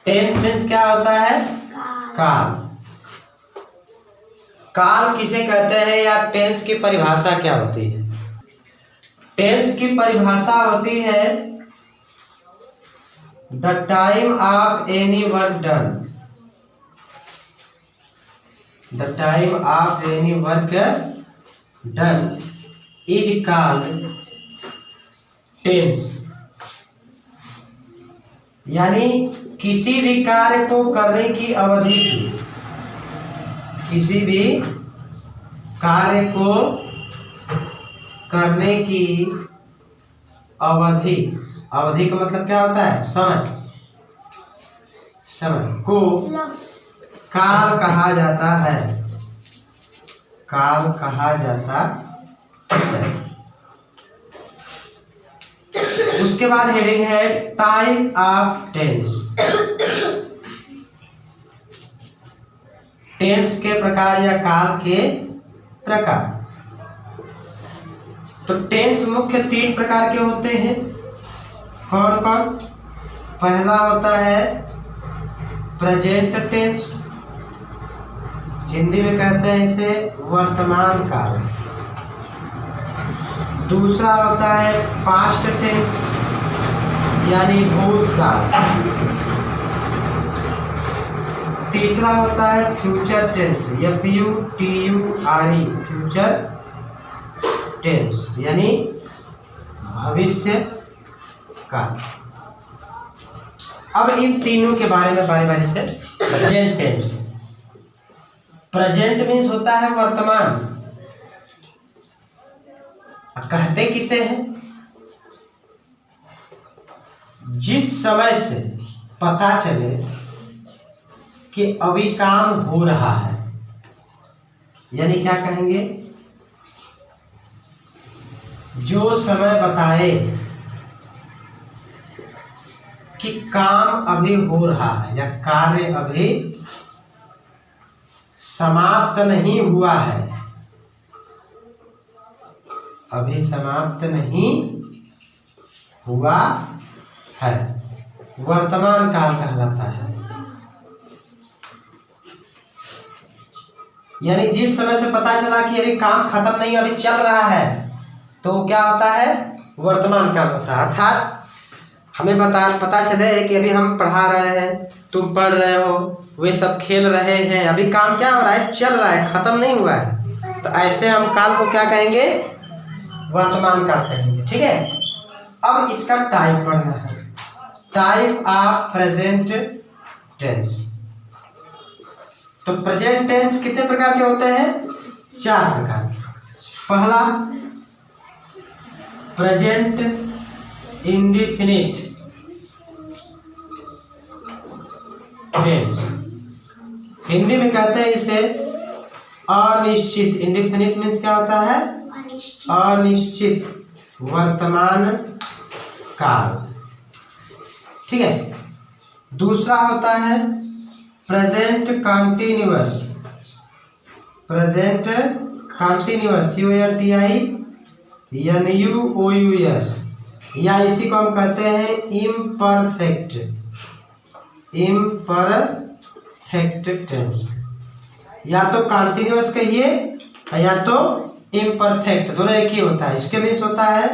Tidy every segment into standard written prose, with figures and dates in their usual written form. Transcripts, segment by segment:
Tense means क्या होता है? काल। काल किसे कहते हैं या टेंस की परिभाषा क्या होती है? टेंस की परिभाषा होती है the time of any work done. The time of any work done is called tense. यानी किसी भी कार्य को करने की अवधि की, किसी भी कार्य को करने की अवधि, अवधि का मतलब क्या होता है? समय। समय को काल कहा जाता है। काल कहा जाता है। उसके बाद हेडिंग है टाइप ऑफ टेंस। टेंस के प्रकार या काल के प्रकार। तो टेंस मुख्य 3 प्रकार के होते हैं। कौन कौन? पहला होता है प्रेजेंट टेंस, हिंदी में कहते हैं इसे वर्तमान काल। दूसरा होता है पास्ट टेंस यानी भूतकाल। तीसरा होता है future tense, FUTURE, future tense यानी भविष्य काल। अब इन तीनों के बारे में बारी बारी से। प्रेजेंट टेंस, प्रेजेंट मीन्स होता है वर्तमान। कहते किसे हैं? जिस समय से पता चले कि अभी काम हो रहा है, यानी क्या कहेंगे? जो समय बताए कि काम अभी हो रहा है या कार्य अभी समाप्त नहीं हुआ है, अभी समाप्त नहीं हुआ है, वर्तमान काल कहलाता है। यानी जिस समय से पता चला कि अभी काम खत्म नहीं, अभी चल रहा है, तो क्या होता है? वर्तमान काल होता है। अर्थात हमें पता चले कि अभी हम पढ़ा रहे हैं, तुम पढ़ रहे हो, वे सब खेल रहे हैं, अभी काम क्या हो रहा है? चल रहा है, खत्म नहीं हुआ है। तो ऐसे हम काल को क्या कहेंगे? वर्तमान काल कहेंगे। ठीक है। अब इसका टाइप पढ़ना है। Type of present tense. तो प्रेजेंट टेंस कितने प्रकार के होते हैं? 4 प्रकार। पहला प्रेजेंट इंडेफिनिट टेंस, हिंदी में कहते हैं इसे अनिश्चित। इंडेफिनिट मीन्स क्या होता है? अनिश्चित वर्तमान काल। ठीक है। दूसरा होता है present continuous. Present continuous, CONTINUOUS, या इसी को हम कहते हैं इम्परफेक्ट। इम्परफेक्ट टेंस, या तो कंटिन्यूअस कहिए या तो इम्परफेक्ट, दोनों एक ही होता है। इसके मीन्स होता है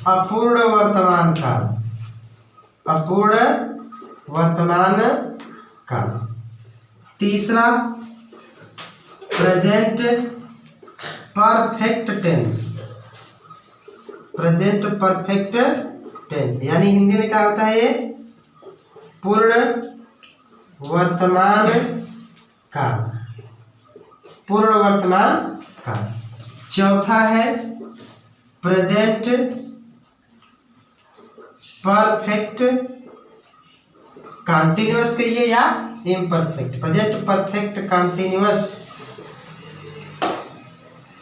अपूर्ण वर्तमान काल। अपूर्ण वर्तमान काल। तीसरा present perfect tense. Present perfect tense यानी हिंदी में क्या होता है? ये पूर्ण वर्तमान काल। पूर्ण वर्तमान काल। चौथा है प्रेजेंट परफेक्ट कंटिन्यूअस कहिए या imperfect. Present perfect continuous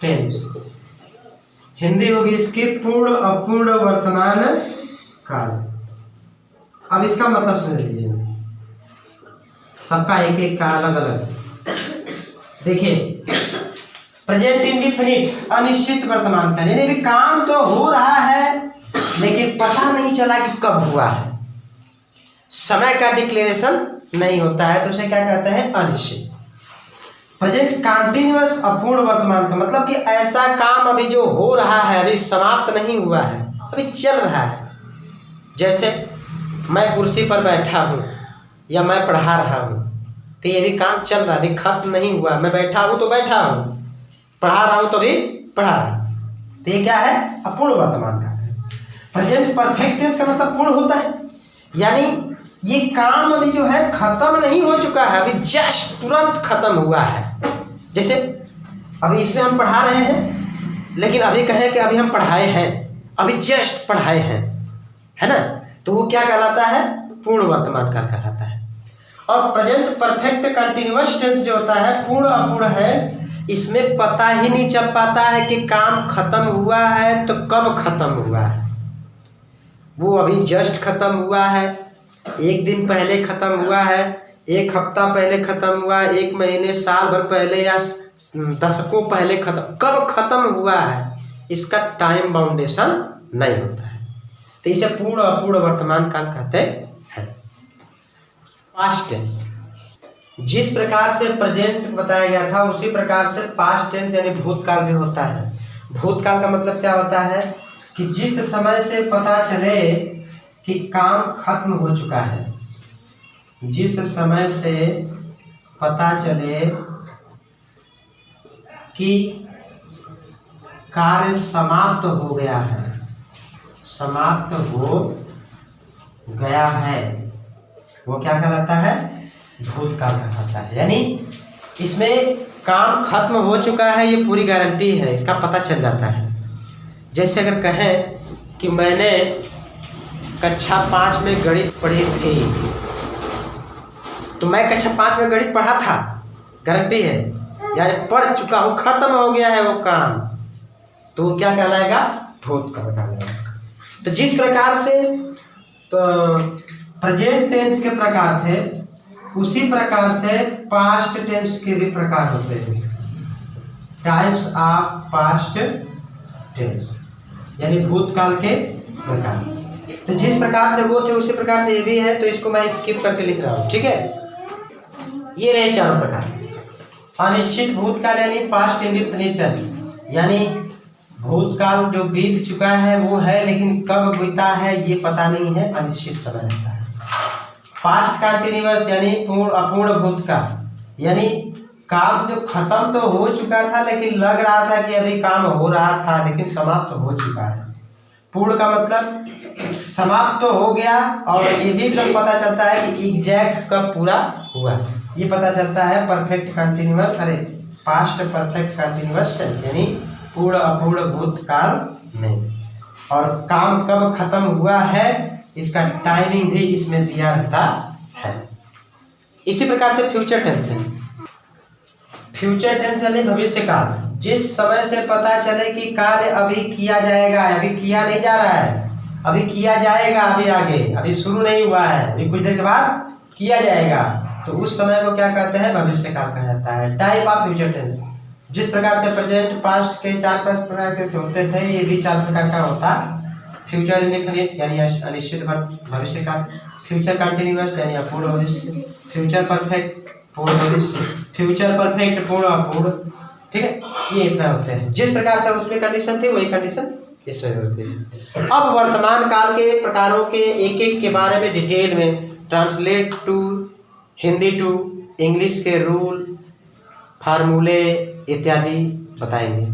tense, Hindi होगी इसकी पूर्ण अपूर्ण वर्तमान काल। अब इसका मतलब समझ लीजिए, सबका एक एक का अलग अलग। देखिए, प्रेजेंट इंडेफिनिट अनिश्चित वर्तमान काल, यानी अभी काम तो हो रहा है लेकिन पता नहीं चला कि कब हुआ है। समय का डिक्लेरेशन नहीं होता है तो उसे क्या कहते हैं, अनिश्चित। प्रेजेंट कंटिन्यूअस अपूर्ण वर्तमान का मतलब कि ऐसा काम अभी जो हो रहा है, अभी समाप्त नहीं हुआ है, अभी चल रहा है। जैसे मैं कुर्सी पर बैठा हूँ या मैं पढ़ा रहा हूँ, तो ये भी काम चल रहा है, अभी खत्म नहीं हुआ। मैं बैठा हूँ तो बैठा हूँ, पढ़ा रहा हूँ तो भी पढ़ा रहा हूँ, तो ये क्या है, अपूर्ण वर्तमान काल है। प्रेजेंट परफेक्ट टेंस का मतलब पूर्ण होता है, यानी ये काम अभी जो है खत्म नहीं हो चुका है, अभी जस्ट तुरंत खत्म हुआ है। जैसे अभी इसमें हम पढ़ा रहे हैं, लेकिन अभी कहें कि अभी हम पढ़ाए हैं, अभी जस्ट पढ़ाए हैं, है ना, तो वो क्या कहलाता है, पूर्ण वर्तमान काल कहलाता है। और प्रेजेंट परफेक्ट कंटिन्यूअस टेंस जो होता है, पूर्ण अपूर्ण है, इसमें पता ही नहीं चल पाता है कि काम खत्म हुआ है तो कब खत्म हुआ है। वो अभी जस्ट खत्म हुआ है, एक दिन पहले खत्म हुआ है, एक हफ्ता पहले खत्म हुआ है, एक महीने, साल भर पहले या दशकों पहले खत्म, कब खत्म हुआ है इसका टाइम बाउंडेशन नहीं होता है, तो इसे पूर्ण अपूर्ण वर्तमान काल कहते हैं। पास्ट टेंस, जिस प्रकार से प्रेजेंट बताया गया था उसी प्रकार से पास्ट टेंस यानी भूतकाल भी होता है। भूतकाल का मतलब क्या होता है कि जिस समय से पता चले कि काम खत्म हो चुका है, जिस समय से पता चले कि कार्य समाप्त हो गया है, समाप्त हो गया है, वो क्या कहलाता है, भूतकाल कहलाता है। यानी इसमें काम खत्म हो चुका है, ये पूरी गारंटी है, इसका पता चल जाता है। जैसे अगर कहें कि मैंने कक्षा 5 में गणित पढ़ी थी, तो मैं कक्षा 5 में गणित पढ़ा था, गारंटी है, यानी पढ़ चुका हूँ, खत्म हो गया है वो काम, तो वो क्या कहलाएगा, भूतकाल कहलाएगा। तो जिस प्रकार से प्रेजेंट टेंस के प्रकार थे, उसी प्रकार से पास्ट टेंस के भी प्रकार होते हैं, टाइप्स ऑफ पास्ट टेंस, यानी भूतकाल के प्रकार। तो जिस प्रकार से वो थे उसी प्रकार से ये भी है, तो इसको मैं स्किप करके लिख रहा हूँ, ठीक है। ये रहे चारों प्रकार। अनिश्चित भूतकाल यानी पास्ट इंडेफिनिट, यानी भूतकाल जो बीत चुका है वो है, लेकिन कब बीता है ये पता नहीं है, अनिश्चित समय रहता है। पास्ट कंटिन्यूअस यानी पूर्ण अपूर्ण भूतकाल, यानी काम जो खत्म तो हो चुका था लेकिन लग रहा था कि अभी काम हो रहा था, लेकिन समाप्त हो चुका है। पूर्ण का मतलब समाप्त तो हो गया, और ये भी तो पता चलता है कि एग्जैक्ट कब पूरा हुआ, ये पता चलता है perfect continuous, past perfect continuous tense, यानी पूर्ण अपूर्ण भूतकाल में। और काम कब खत्म हुआ है इसका टाइमिंग भी इसमें दिया रहता है। इसी प्रकार से फ्यूचर टेंस है। फ्यूचर टेंस यानी भविष्य काल, जिस समय से पता चले कि कार्य अभी किया जाएगा, अभी किया नहीं जा रहा है, अभी किया जाएगा, अभी आगे, अभी शुरू नहीं हुआ है, अभी कुछ देर के बाद किया जाएगा, तो उस समय को क्या कहते हैं, भविष्य काल कहा जाता है। टाइप ऑफ फ्यूचर टेंस, जिस प्रकार से प्रेजेंट पास्ट के 4 प्रकार के होते थे, ये भी 4 प्रकार का होता। फ्यूचर इंडेफिनिट यानी अनिश्चित भविष्य काल, फ्यूचर कंटिन्यूअस यानी अपूर्ण भविष्य, फ्यूचर परफेक्ट पूर्ण भविष्य, फ्यूचर परफेक्ट पूर्ण अपूर्ण, ठीक है, ये इतना होते हैं। जिस प्रकार से उसमें कंडीशन थी वही कंडीशन इसमें होती है। अब वर्तमान काल के प्रकारों के एक एक के बारे में डिटेल में translate to Hindi to English के रूल, फार्मूले इत्यादि बताएंगे।